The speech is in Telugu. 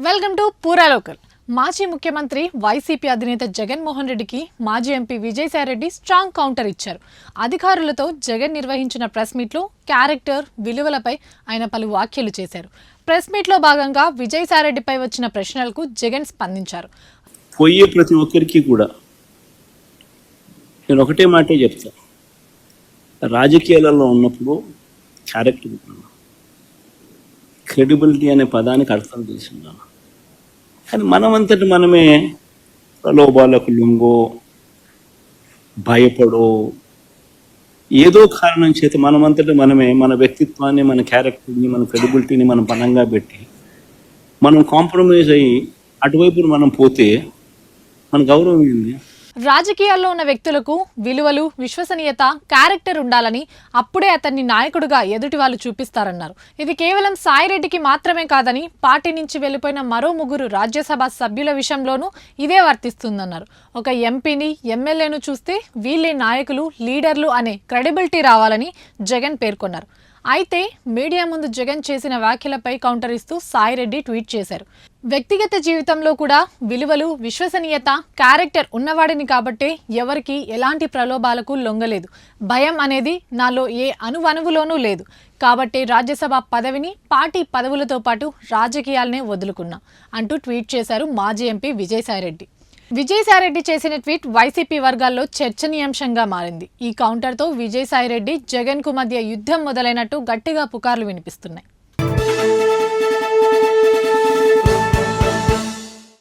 వెల్కమ్ టు పూరా లోకల్. మాజీ ముఖ్యమంత్రి వైసీపీ అధినేత జగన్మోహన్ రెడ్డికి మాజీ ఎంపీ విజయసాయిరెడ్డి స్ట్రాంగ్ కౌంటర్ ఇచ్చారు. అధికారులతో జగన్ నిర్వహించిన ప్రెస్ మీట్లో క్యారెక్టర్ విలువలపై ఆయన పలు వ్యాఖ్యలు చేశారు. ప్రెస్ మీట్లో భాగంగా విజయసాయిరెడ్డిపై వచ్చిన ప్రశ్నలకు జగన్ స్పందించారు. పోయే ప్రతి ఒక్కరికి కూడా నేను ఒకటే మాటే చెప్తా, రాజకీయాలలో ఉన్నప్పుడు క్యారెక్టర్ క్రెడిబిలిటీ అనే పదానికి అర్థం తెలిసిందాను. కానీ మనమంతటి మనమే ప్రలోభాలకు లొంగో భయపడో ఏదో కారణం చేత మనమంతటి మనమే మన వ్యక్తిత్వాన్ని, మన క్యారెక్టర్ని, మన క్రెడిబిలిటీని మనం పనంగా పెట్టి మనం కాంప్రమైజ్ అయ్యి అటువైపు మనం పోతే మన గౌరవం ఏంది? రాజకీయాల్లో ఉన్న వ్యక్తులకు విలువలు, విశ్వసనీయత, క్యారెక్టర్ ఉండాలని, అప్పుడే అతన్ని నాయకుడిగా ఎదుటి వాళ్ళు చూపిస్తారన్నారు. ఇది కేవలం సాయిరెడ్డికి మాత్రమే కాదని, పార్టీ నుంచి వెళ్లిపోయిన మరో 3 రాజ్యసభ సభ్యుల విషయంలోనూ ఇదే వర్తిస్తుందన్నారు. ఒక ఎంపీని, ఎమ్మెల్యేను చూస్తే వీళ్ళే నాయకులు, లీడర్లు అనే క్రెడిబిలిటీ రావాలని జగన్ పేర్కొన్నారు. అయితే మీడియా ముందు జగన్ చేసిన వ్యాఖ్యలపై కౌంటర్ ఇస్తూ సాయిరెడ్డి ట్వీట్ చేశారు. వ్యక్తిగత జీవితంలో కూడా విలువలు, విశ్వసనీయత, క్యారెక్టర్ ఉన్నవాడిని కాబట్టే ఎవరికి ఎలాంటి ప్రలోభాలకు లొంగలేదు. భయం అనేది నాలో ఏ అణువణువులోనూ లేదు. కాబట్టి రాజ్యసభ పదవిని, పార్టీ పదవులతో పాటు రాజకీయాలనే వదులుకున్నా అంటూ ట్వీట్ చేశారు మాజీ ఎంపీ విజయసాయిరెడ్డి. విజయసాయిరెడ్డి చేసిన ట్వీట్ వైసీపీ వర్గాల్లో చర్చనీయాంశంగా మారింది. ఈ కౌంటర్తో విజయసాయిరెడ్డి, జగన్కు మధ్య యుద్ధం మొదలైనట్టు గట్టిగా పుకార్లు వినిపిస్తున్నాయి.